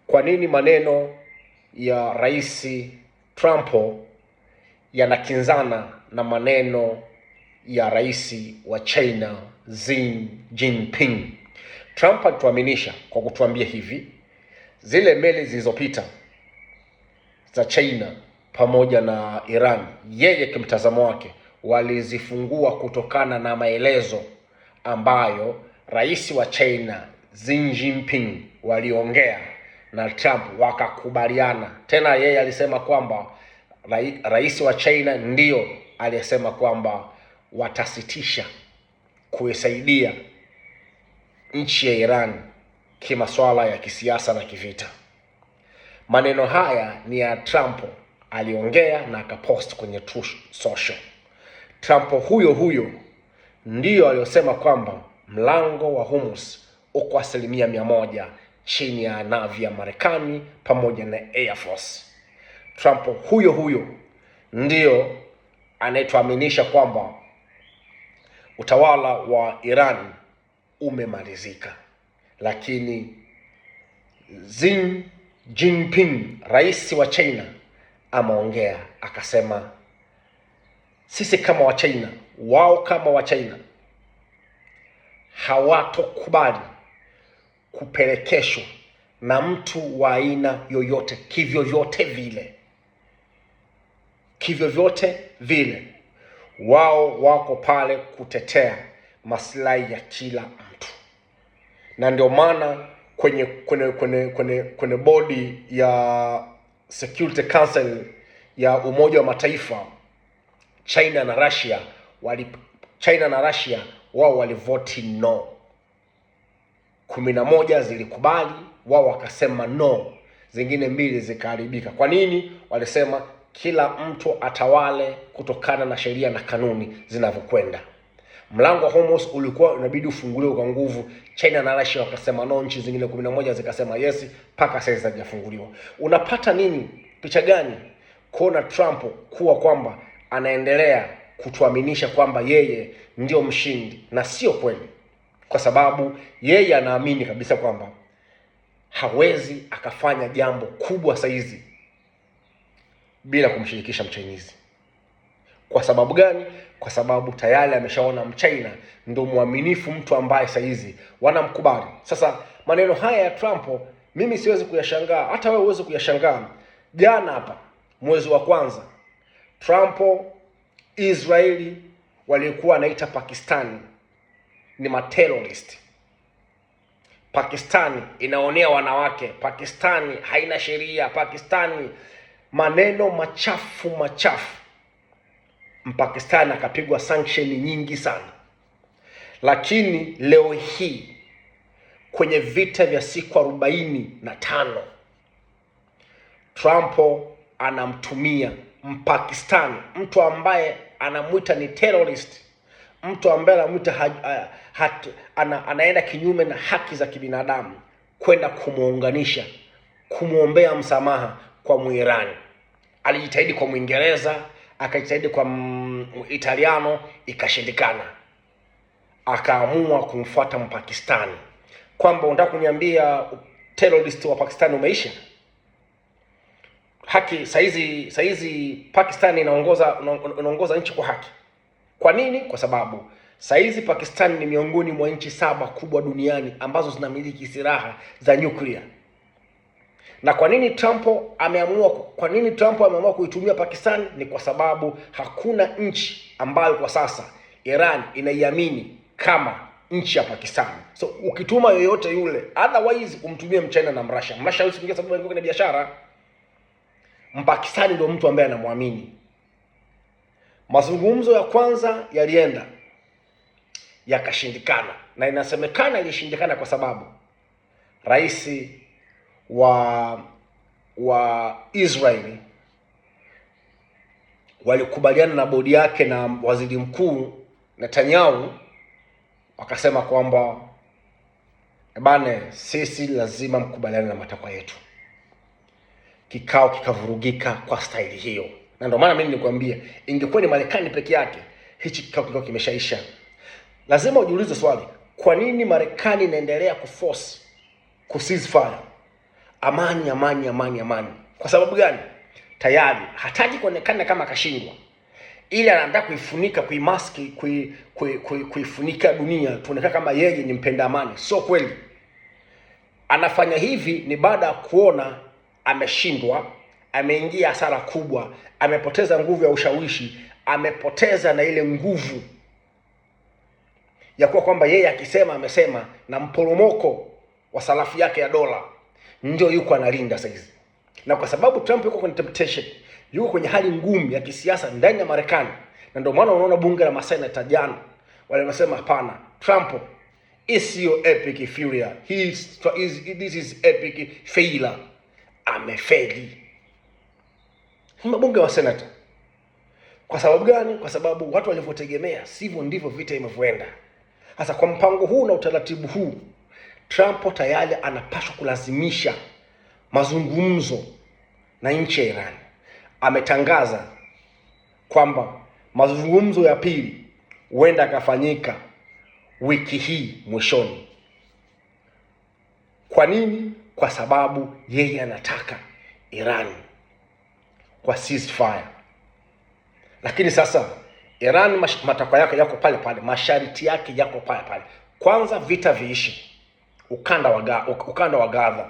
kwa nini maneno ya Rais Trump yanakinzana na maneno ya rais wa China Xi Jinping. Trump alituaminisha kwa kutuambia hivi, zile meli zilizopita za China pamoja na Iran, yeye kimtazamo wake walizifungua kutokana na maelezo ambayo rais wa China Xi Jinping waliongea na Trump wakakubaliana. Tena yeye alisema kwamba rais wa China ndio aliyesema kwamba watasitisha kuisaidia nchi ya Iran kimasuala ya kisiasa na kivita. Maneno haya ni ya Trump, aliongea na akapost kwenye Truth Social. Trump huyo ndiyo aliyosema kwamba mlango wa Hormuz uko 100% chini ya Navy ya Marekani pamoja na Air Force. Trump huyo ndiyo anayetuaminisha kwamba utawala wa Iran umemalizika. Lakini Xi Jinping, rais wa China, ameongea akasema, sisi kama wa China, wao kama wa China, hawatokubali kupelekeshwa na mtu wa aina yoyote, kivyovyote vile. Wao wako pale kutetea maslahi ya kila mtu. Na ndio maana kwenye bodi ya Security Council ya Umoja wa Mataifa, China na Russia wao walivoti no. 11 zilikubali, wao wakasema no, zingine 2 zikaharibika. Kwa nini? Walisema kila mtu atawale kutokana na sheria na kanuni zinavyokwenda. Mlango wa Hormuz ulikuwa unabidi ufunguliwe kwa nguvu. China na Russia wakasema no, nchi zingine 11 zikasema yes, mpaka sasa hajafunguliwa. Unapata nini? Picha gani? Kuona Trump kuwa kwamba anaendelea kutuaminisha kwamba yeye ndio mshindi, na sio kweli. Kwa sababu yeye anaamini kabisa kwamba hawezi akafanya jambo kubwa saizi bila kumshirikisha Mchinese. Kwa sababu gani? Kwa sababu tayari ameshaona Mchina ndio muaminifu, mtu ambaye saizi wanamkubali. Sasa maneno haya ya Trump mimi siwezi kuyashangaa, hata wewe uweze kuyashangaa. Jana hapa mwezi wa kwanza, Trump Israeli walikuwa anaita Pakistani ni terrorist. Pakistani inaonea wanawake, Pakistani haina sheria, Pakistani maneno machafu. Mpakistani akapigwa sanction nyingi sana. Lakini leo hii kwenye vita vya siku 45 Trump anamtumia Mpakistani, mtu ambaye anamuita ni terrorist, mtu ambaye anamuita anaenda kinyume na haki za kibinadamu, kwenda kumuunganisha, kumuombea msamaha kwa Muirani. Alijitahidi kwa Muingereza, akajitahidi kwa Italiano, ikashindikana. Akaamua kumfuata Mpakistani. Kwamba unataka kuniambia terrorist wa Pakistani umeisha? Haki saizi Pakistani inaongoza nchi kwa haki. Kwa nini? Kwa sababu saizi Pakistani ni miongoni mwa nchi 7 kubwa duniani ambazo zinamiliki silaha za nyuklia. Na kwa nini Trump ameamua kuitumia Pakistani? Ni kwa sababu hakuna nchi ambayo kwa sasa Iran inaiamini kama nchi ya Pakistani. So ukituma yoyote yule, otherwise umtumie Mchina na Mrussia. Mrussia hawezi kuingia sababu yuko kwenye biashara. Mpakistani ndio mtu ambaye anamwamini. Mazungumzo ya kwanza yalienda yakashindikana, na inasemekana ilishindikana kwa sababu rais wa Israeli walikubaliana na bodi yake na waziri mkuu Netanyahu, wakasema kwamba bane, sisi lazima mkubaliane na matakwa yetu. Kikao kikavurugika kwa staili hiyo. Na ndio maana mimi nilikwambia ingekuwa ni Marekani peke yake, hichi kikao kimeshaisha. Lazima ujiulize swali, kwa nini Marekani inaendelea kuforce ceasefire amani, amani, amani, amani. Kwa sababu gani? Tayari hataki kuonekana kama akashindwa, ili anaanza kuifunika, kuimaski, kuifunika dunia, tuonekana kama yeye ni mpenda amani. Sio kweli. Anafanya hivi ni baada ya kuona ameshindwa, ameingia hasara kubwa, amepoteza nguvu ya ushawishi, amepoteza na ile nguvu ya kuwa kwamba yeye akisema amesema, na mporomoko wa sarafu yake ya dola ndio yuko analinda sasa. Na kwa sababu Trump yuko kwenye temptation, yuko kwenye hali ngumu ya kisiasa ndani ya Marekani, na ndio maana unaona bunge la masenata jana wale wamesema hapana, Trump is your epic failure. This is epic failure. Amefeli. Bunge wa senata. Kwa sababu gani? Kwa sababu watu walivyotegemea sivyo ndivyo vita imevyoenda. Sasa kwa mpango huu na utaratibu huu, Trump tayari anapaswa kulazimisha mazungumzo na nchi ya Iran. Ametangaza kwamba mazungumzo ya pili huenda akafanyika wiki hii mwishoni. Kwa nini? Kwa sababu yeye anataka Iran kwa ceasefire. Lakini sasa Iran matakwa yake yako pale pale, masharti yake yako pale pale. Kwanza vita viishe ukanda wa Gaza,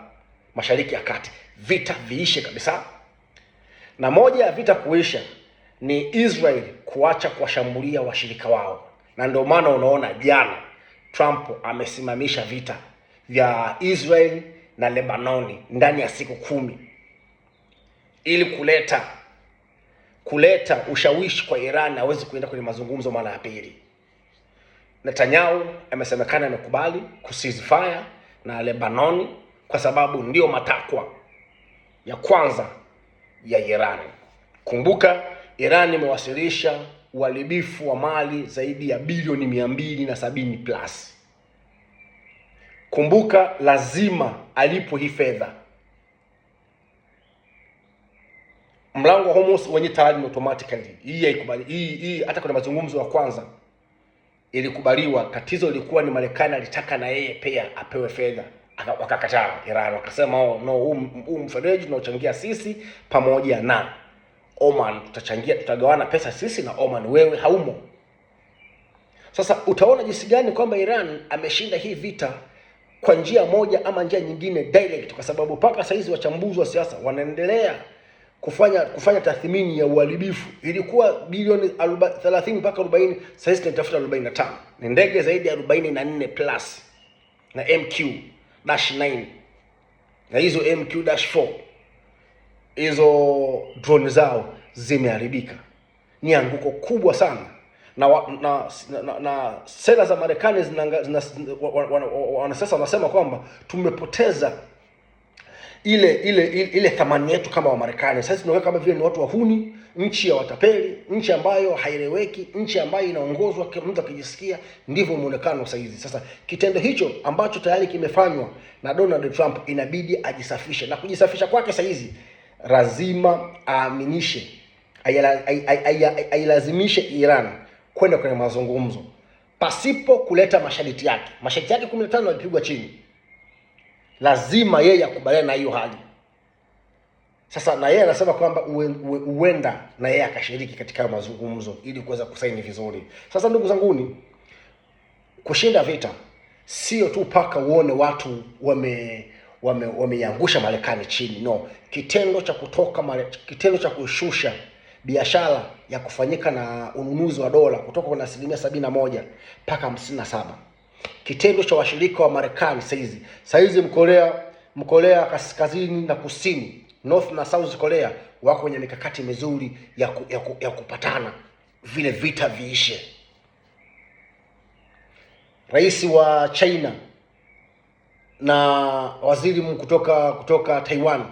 Mashariki ya Kati, vita viishe kabisa. Na moja ya vita kuisha ni Israel kuacha kuwashambulia washirika wao. Na ndio maana unaona jana Trump amesimamisha vita vya Israel na Lebanoni ndani ya siku 10 ili kuleta ushawishi kwa Iran aweze kuenda kwenye mazungumzo mara ya pili. Netanyahu amesemekana amekubali ceasefire na Lebanoni kwa sababu ndio matakwa ya kwanza ya Iran. Kumbuka Iran imewasilisha uharibifu wa mali zaidi ya bilioni 270 plus. Kumbuka lazima alipo hii fedha. Mlango wa Hormuz wenye tayari automatically. Hii haikubali. Hii hata kuna mazungumzo ya kwanza ilikubaliwa. Tatizo lilikuwa ni Marekani alitaka na yeye pia apewe fedha. Wakakataa Iran, wakasema no, huu mfereji tunaochangia sisi pamoja na Oman tutachangia, tutagawana pesa sisi na Oman, wewe haumo. Sasa utaona jinsi gani kwamba Iran ameshinda hii vita kwa njia moja ama njia nyingine direct, kwa sababu mpaka sasa hizi wachambuzi wa siasa wanaendelea kufanya tathmini ya uharibifu. Ilikuwa bilioni 30 mpaka 40, sasa hizi tunatafuta 45. Ni ndege zaidi ya 44 plus na MQ-9 na hizo MQ-4 hizo drone zao zimeharibika. Ni anguko kubwa sana. Na sera za Marekani wanasiasa wanasema kwamba tumepoteza ile thamani yetu kama Wamarekani. Sasa tunaona kama vile ni watu wahuni, nchi ya watapeli, nchi ambayo haieleweki, nchi ambayo inaongozwa mtu akijisikia. Ndivyo muonekano sasa hizi. Sasa kitendo hicho ambacho tayari kimefanywa na Donald Trump inabidi ajisafishe, na kujisafisha kwake sasa hizi lazima aaminishe, ailazimishe Iran kwenda kwenye mazungumzo pasipo kuleta masharti yake. Masharti yake 15 yalipigwa chini. Lazima yeye akubaliane na hiyo hali. Sasa na yeye anasema kwamba huenda na yeye akashiriki katika mazungumzo ili kuweza kusaini vizuri. Sasa ndugu zanguni, kushinda vita sio tu paka uone watu wameangusha Marekani chini. No, kitendo cha kushusha biashara ya kufanyika na ununuzi wa dola kutoka kwa 71% mpaka 57%. Kitendo cha washirika wa Marekani saizi Mkorea kaskazini na kusini, North na South Korea wako kwenye mikakati mizuri ya kupatana vile vita viishe. Rais wa China na waziri kutoka Taiwan